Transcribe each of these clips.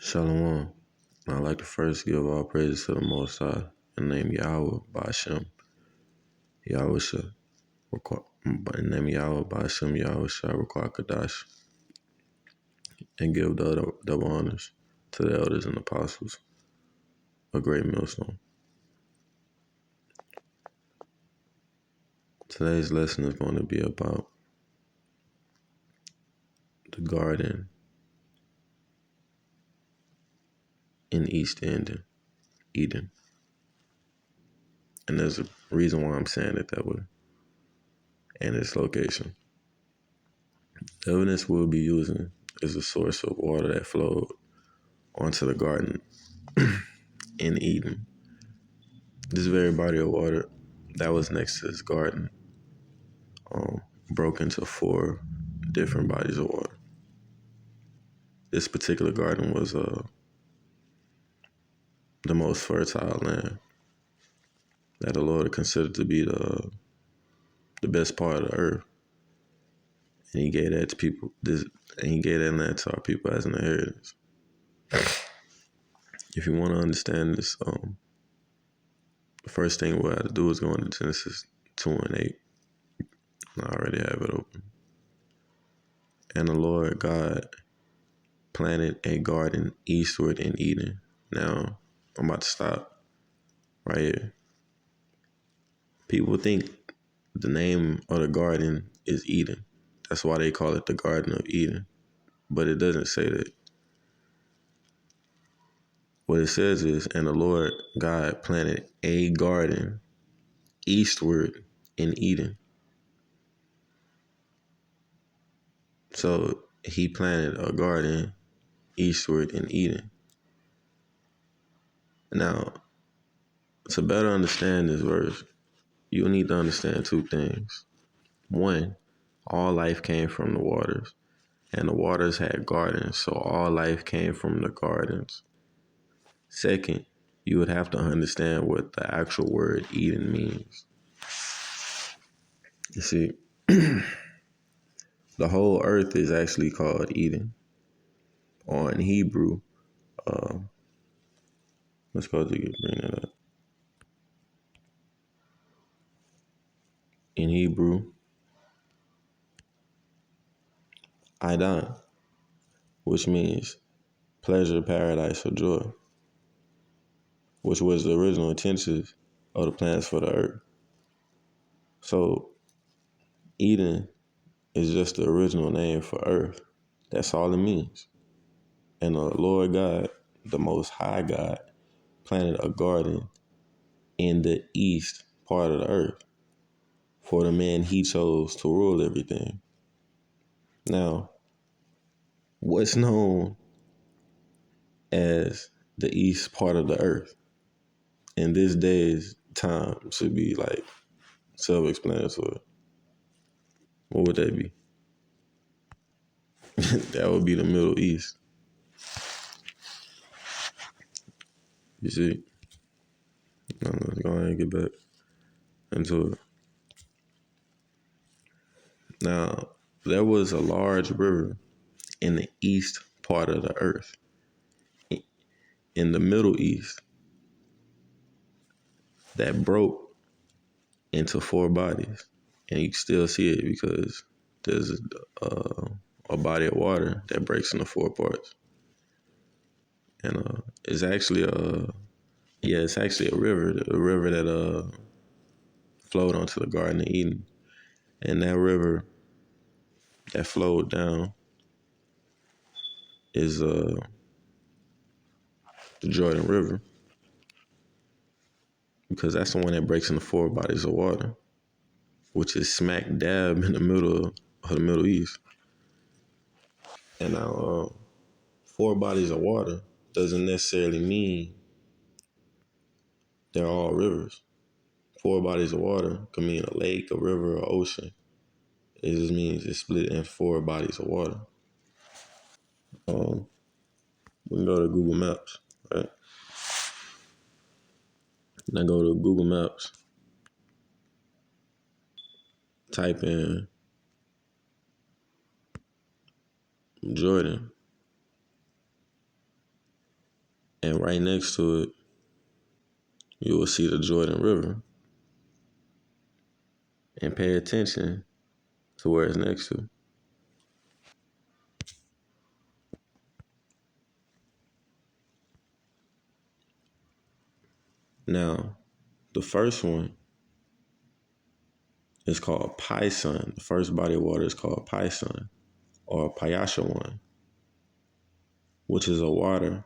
Shalom. I'd like to first give all praises to the Most High in the name Yahweh, Ba'ashem, Yahweh in the name Yahweh, Ba'ashem, Yahweh Shah, Kadash, and give double honors to the elders and apostles, a great millstone. Today's lesson is going to be about the garden in East Eden. And there's a reason why I'm saying it that way, and its location. The evidence we'll be using is a source of water that flowed onto the garden in Eden. This very body of water that was next to this garden broke into 4 different bodies of water. This particular garden was the most fertile land that the Lord considered to be the best part of the earth, and He gave that to people. He gave that land to our people as an inheritance. If you want to understand this, the first thing we have to do is go into Genesis 2:8. I already have it open. And the Lord God planted a garden eastward in Eden. Now, I'm about to stop right here. People think the name of the garden is Eden. That's why they call it the Garden of Eden. But it doesn't say that. What it says is, and the Lord God planted a garden eastward in Eden. So He planted a garden eastward in Eden. Now, to better understand this verse, you need to understand 2 things. One, all life came from the waters, and the waters had gardens, so all life came from the gardens. Second, you would have to understand what the actual word Eden means. You see, the whole earth is actually called Eden. Or in Hebrew, let's go to bring that up. In Hebrew, Idan, which means pleasure, paradise, or joy, which was the original intention of the plans for the earth. So Eden is just the original name for earth. That's all it means. And the Lord God, the Most High God, planted a garden in the east part of the earth for the man He chose to rule everything. Now, what's known as the east part of the earth in this day's time should be like self-explanatory. What would that be? That would be the Middle East. You see? Let's go ahead and get back into it. Now, there was a large river in the east part of the earth, in the Middle East, that broke into 4 bodies. And you can still see it because there's a body of water that breaks into 4 parts. And it's actually a river, a river that flowed onto the Garden of Eden. And that river that flowed down is the Jordan River, because that's the one that breaks into 4 bodies of water, which is smack dab in the middle of the Middle East. And now, 4 bodies of water doesn't necessarily mean they're all rivers. 4 bodies of water can mean a lake, a river, or ocean. It just means it's split in 4 bodies of water. We can go to Google Maps, right? Now go to Google Maps, type in Jordan, And right next to it, you will see the Jordan River. And pay attention to where it's next to. Now, the first one is called Pison. The first body of water is called Pison or Payashawan, which is a body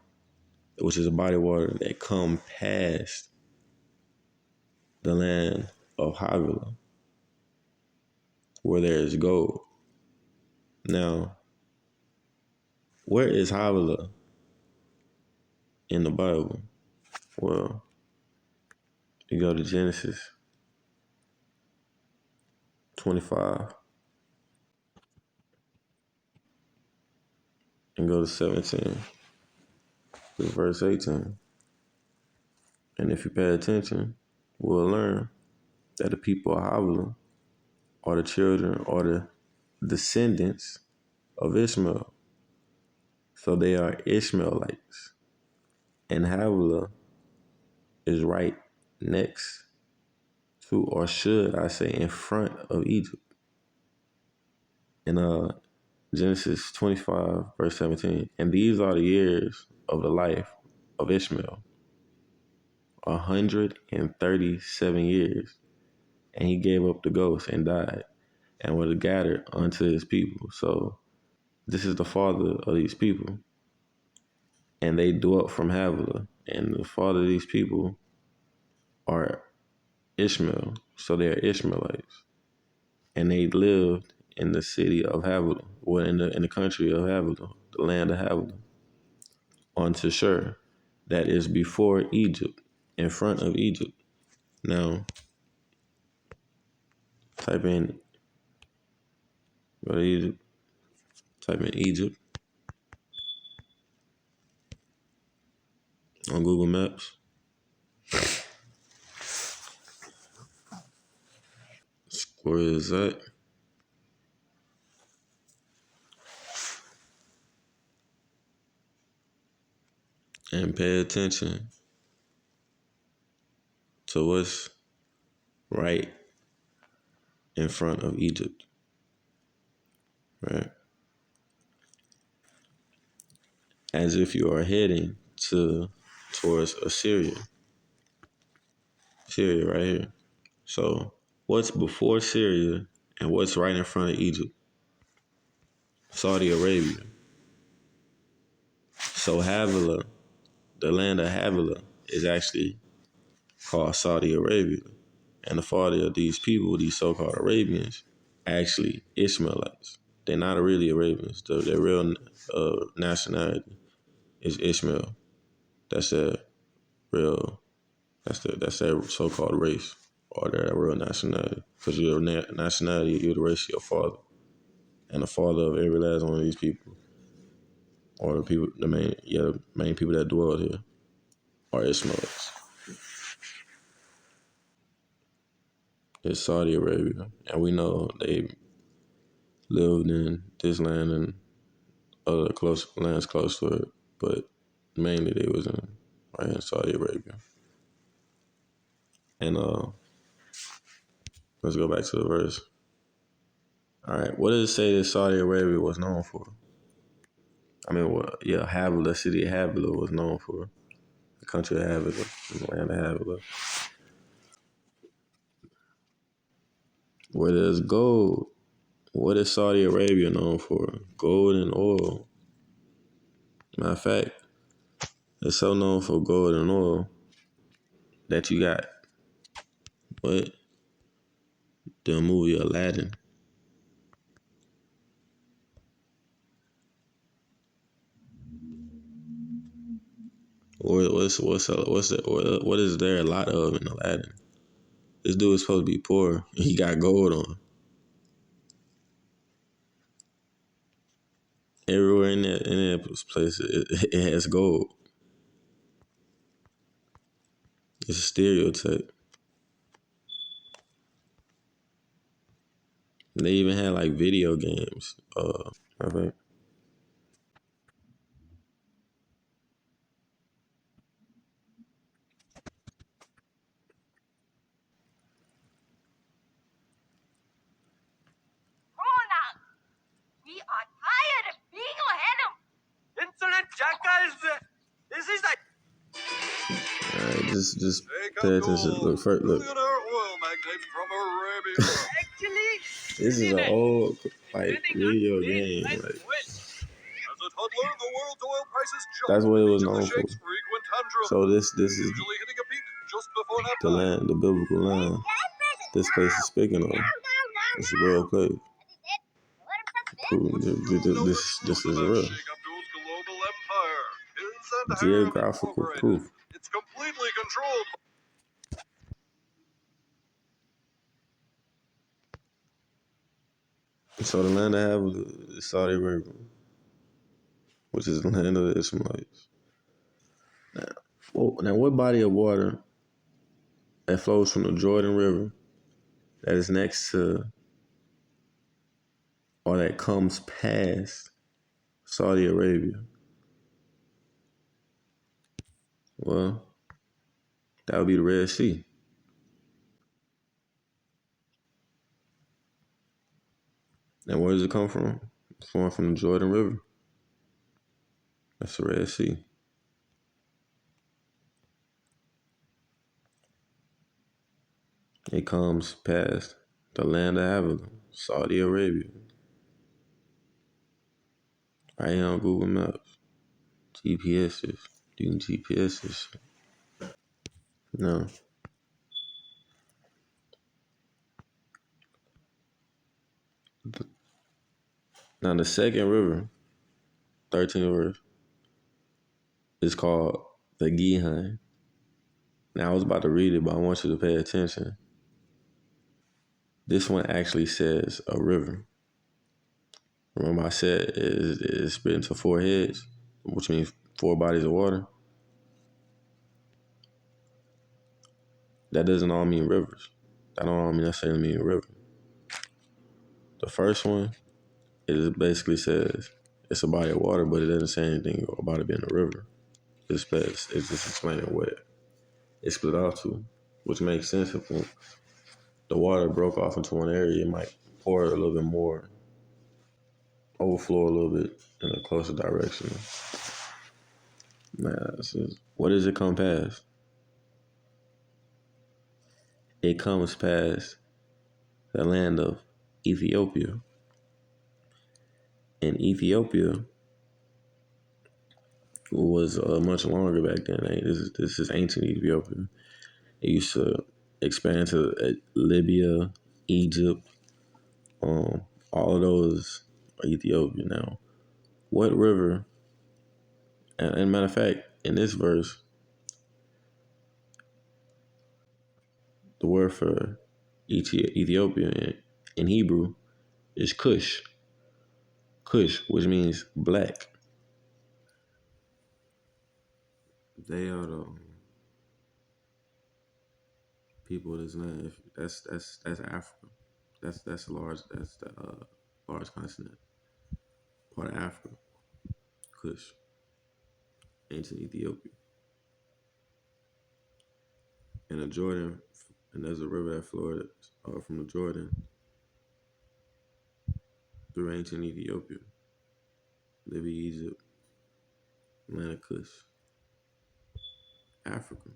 of water that come past the land of Havilah, where there is gold. Now, where is Havilah in the Bible? Well, you go to Genesis 25 and go to 17, to verse 18. And if you pay attention, we'll learn that the people of Havilah are the children or the descendants of Ishmael. So they are Ishmaelites. And Havilah is right next to, or should I say, in front of Egypt. In Genesis 25, verse 17. And these are the years of the life of Ishmael, 137 years. And he gave up the ghost and died, and was gathered unto his people. So this is the father of these people. And they dwelt from Havilah. And the father of these people are Ishmael. So they are Ishmaelites. And they lived in the city of Havilah, or in the country of Havilah, the land of Havilah, unto Shur, that is before Egypt, in front of Egypt. Now, type in, go to Egypt, type in Egypt on Google Maps. Where is that? And pay attention to what's right in front of Egypt, right? As if you are heading towards Syria right here. So what's before Syria and what's right in front of Egypt? Saudi Arabia. So Havilah, the land of Havilah, is actually called Saudi Arabia. And the father of these people, these so-called Arabians, actually Ishmaelites. They're not really Arabians. Their real nationality is Ishmael. That's their real, that's their so-called race, or their real nationality. Because your nationality, you're the race of your father. And the father of every last one of these people, or the people, the main people that dwell here, are Ishmaelites. It's Saudi Arabia, and we know they lived in this land and other close lands close to it, but mainly they was right in Saudi Arabia. And let's go back to the verse. All right, what does it say that Saudi Arabia was known for? I mean, Havilah, the city of Havilah was known for. The country of Havilah, the land of Havilah. Where there's gold, what is Saudi Arabia known for? Gold and oil. Matter of fact, it's so known for gold and oil that you got what? The movie Aladdin. What is there a lot of in Aladdin? This dude is supposed to be poor. He got gold on. Everywhere in that place, it has gold. It's a stereotype. They even had like video games. I think. Alright, just pay attention. Look, first, look. This is an old like video game. Like, that's what it was known for. So this is the land, the biblical land. This place is speaking of. It's a real place. Cool. This is real. Geographical proof. It's completely controlled. So the land I have is Saudi Arabia, which is the land of the Ishmaelites. Now, what body of water that flows from the Jordan River that is next to or that comes past Saudi Arabia? Well, that would be the Red Sea. And where does it come from? It's flowing from the Jordan River. That's the Red Sea. It comes past the land of Havilah, Saudi Arabia. Right here on Google Maps. GPSs. You can GPS this shit. No. Now the second river, 13th verse, is called the Gihon. Now I was about to read it, but I want you to pay attention. This one actually says a river. Remember I said it's split into 4 heads, which means 4 bodies of water. That doesn't all mean rivers. That don't all necessarily mean a river. The first one, it basically says it's a body of water, but it doesn't say anything about it being a river. It's just explaining what it split off to, which makes sense. If the water broke off into one area, it might pour a little bit more, overflow a little bit in a closer direction. What does it come past? It comes past the land of Ethiopia. And Ethiopia was much longer back then. This is ancient Ethiopia. It used to expand to Libya, Egypt. All of those are Ethiopia now. What river? And matter of fact, in this verse, the word for Ethiopia in Hebrew is Cush. Cush, which means black. They are the people of this land. That's Africa. That's the large continent, part of Africa. Cush, ancient Ethiopia, and the Jordan, and there's a river that flowed from the Jordan through ancient Ethiopia, Libya, Egypt, land of Cush, Africa,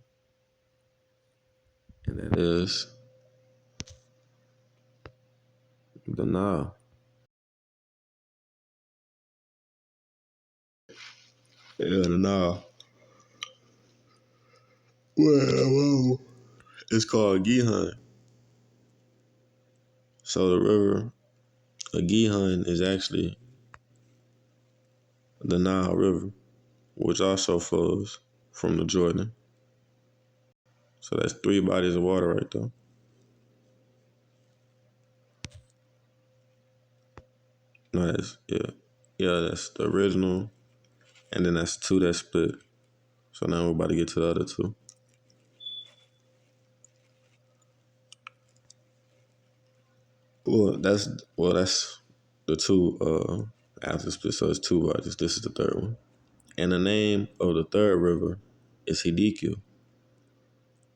and that is the Nile. Yeah, the Nile. Well, it's called Gihon. So the river, a Gihon, is actually the Nile River, which also flows from the Jordan. So that's 3 bodies of water right there. No, that's the original, and then that's 2 that split. So now we're about to get to the other 2. Well, that's the 2 after split. So it's 2 bodies. This is the 3rd one, and the name of the 3rd river is Hiddekel.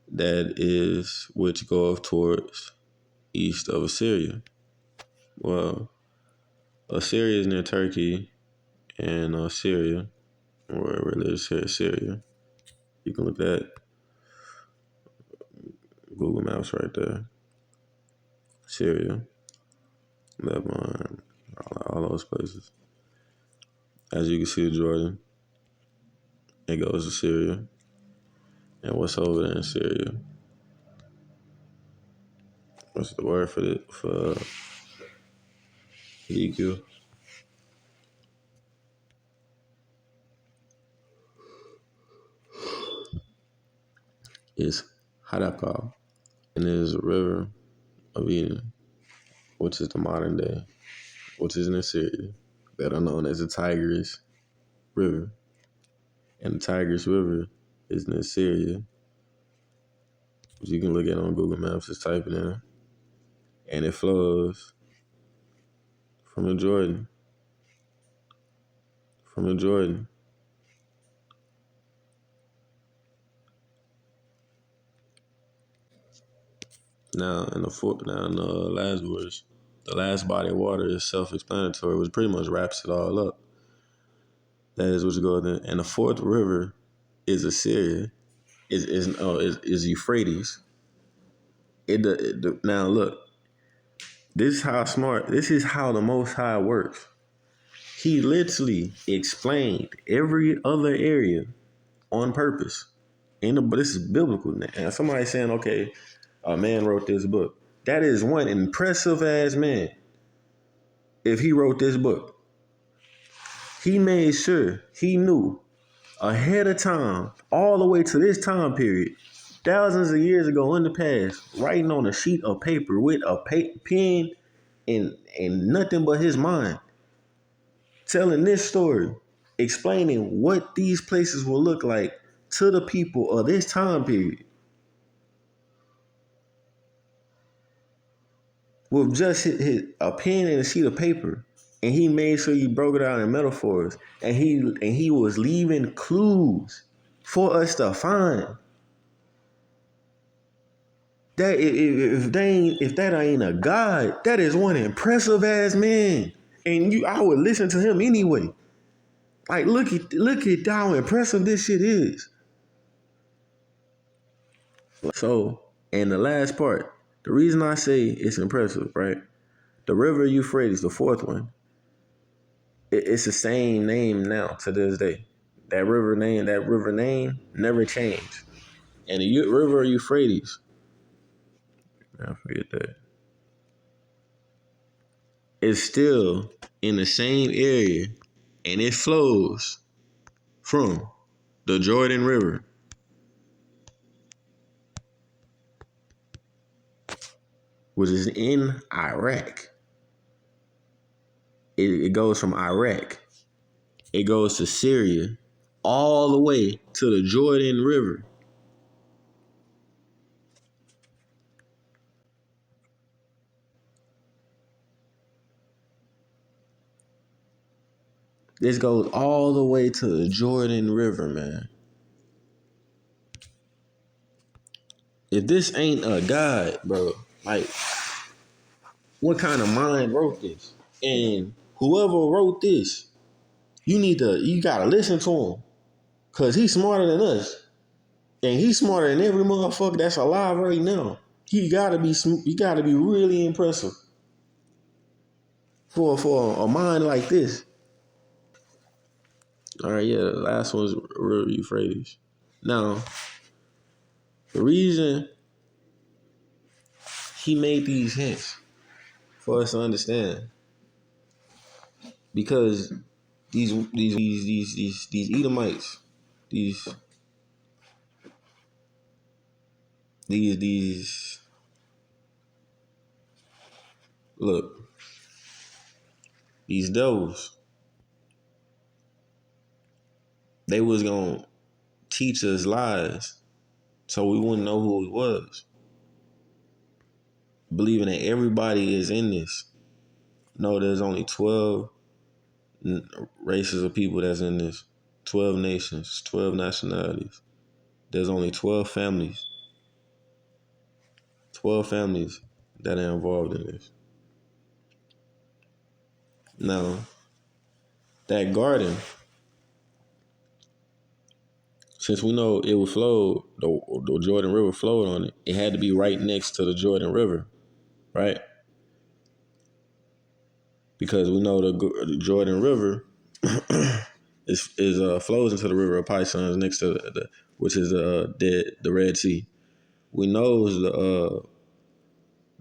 That is which goeth towards east of Assyria. Well, Assyria is near Turkey and Syria. wherever it is here, Syria. You can look at Google Maps right there. Syria, Lebanon, all those places. As you can see, Jordan, it goes to Syria. And what's over there in Syria? What's the word for Ezekiel? It's Hadakal. And there's a river of Eden, which is the modern day, which is in Syria, that are known as the Tigris River. And the Tigris River is in Syria, which you can look at on Google Maps, just type it in. And it flows from the Jordan. From the Jordan. Now, in the last verse, the last body of water is self-explanatory, which pretty much wraps it all up. That is what you go in. And the fourth river is Assyria, is Euphrates. Now look, this is how the Most High works. He literally explained every other area on purpose. But this is biblical. And somebody saying, okay, a man wrote this book. That is one impressive ass man. If he wrote this book, he made sure he knew ahead of time, all the way to this time period, thousands of years ago in the past, writing on a sheet of paper with a pen and nothing but his mind, telling this story, explaining what these places will look like to the people of this time period. With just a pen and a sheet of paper. And he made sure he broke it out in metaphors. And he was leaving clues for us to find. That if that ain't a God, that is one impressive ass man. And I would listen to him anyway. Like look at how impressive this shit is. So, and the last part, the reason I say it's impressive, right? The river Euphrates, the fourth one, it's the same name now to this day. That river name never changed. And the river Euphrates, I forget that, is still in the same area, and it flows from the Jordan River, which is in Iraq. It goes from Iraq. It goes to Syria, all the way to the Jordan River. This goes all the way to the Jordan River, man. If this ain't a God, bro, like, what kind of mind wrote this? And whoever wrote this, you gotta listen to him. Cause he's smarter than us. And he's smarter than every motherfucker that's alive right now. He gotta be really impressive for a mind like this. All right, yeah, the last one's River Euphrates. Now, the reason he made these hints for us to understand, because these Edomites, these look, these devils, they was gonna teach us lies so we wouldn't know who it was. Believing that everybody is in this. No, there's only 12 races of people that's in this. 12 nations, 12 nationalities. There's only 12 families. 12 families that are involved in this. Now, that garden Since we know it would flow, the Jordan River flowed on it, it had to be right next to the Jordan River, right? Because we know the Jordan River is flows into the River of Pisons next to which is the Red Sea. We know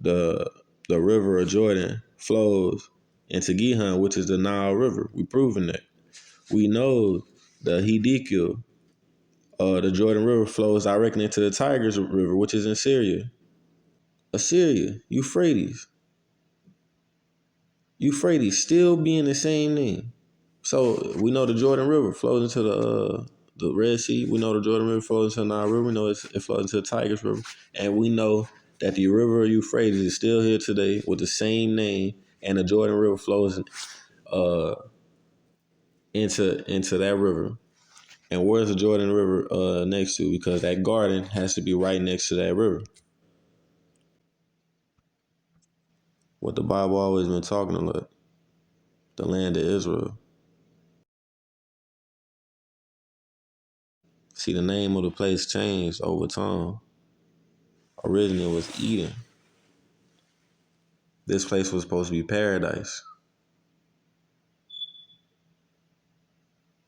the the River of Jordan flows into Gihon, which is the Nile River. We proven that. We know the Hiddekel, the Jordan River flows directly into the Tigris River, which is in Syria. Assyria, Euphrates still being the same name. So we know the Jordan River flows into the Red Sea. We know the Jordan River flows into the Nile River. We know it flows into the Tigris River, and we know that the River of Euphrates is still here today with the same name, and the Jordan River flows uh, into that river. And where's the Jordan River next to? Because that garden has to be right next to that river. What the Bible always been talking about, the land of Israel. See, the name of the place changed over time. Originally, it was Eden. This place was supposed to be paradise.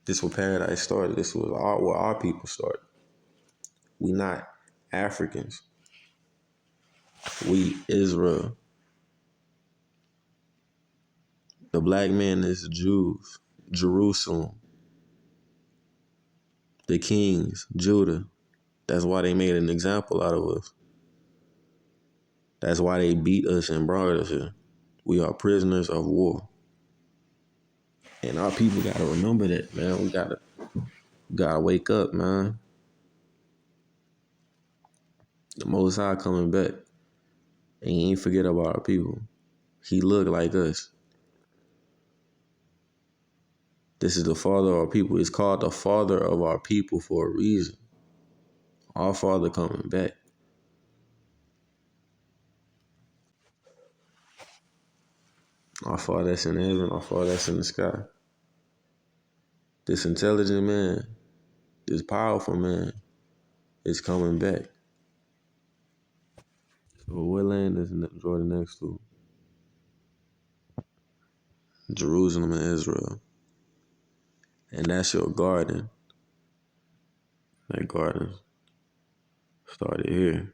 This was paradise started. This was where our people started. We not Africans. We Israel. The black man is Jews. Jerusalem. The kings, Judah. That's why they made an example out of us. That's why they beat us and brought us here. We are prisoners of war. And our people gotta remember that, man. We gotta wake up, man. The Most High coming back. And he ain't forget about our people. He look like us. This is the father of our people. It's called the father of our people for a reason. Our father coming back. Our father that's in heaven, our father that's in the sky. This intelligent man, this powerful man is coming back. So what land is Jordan next to? Jerusalem and Israel. And that's your garden. That garden started here.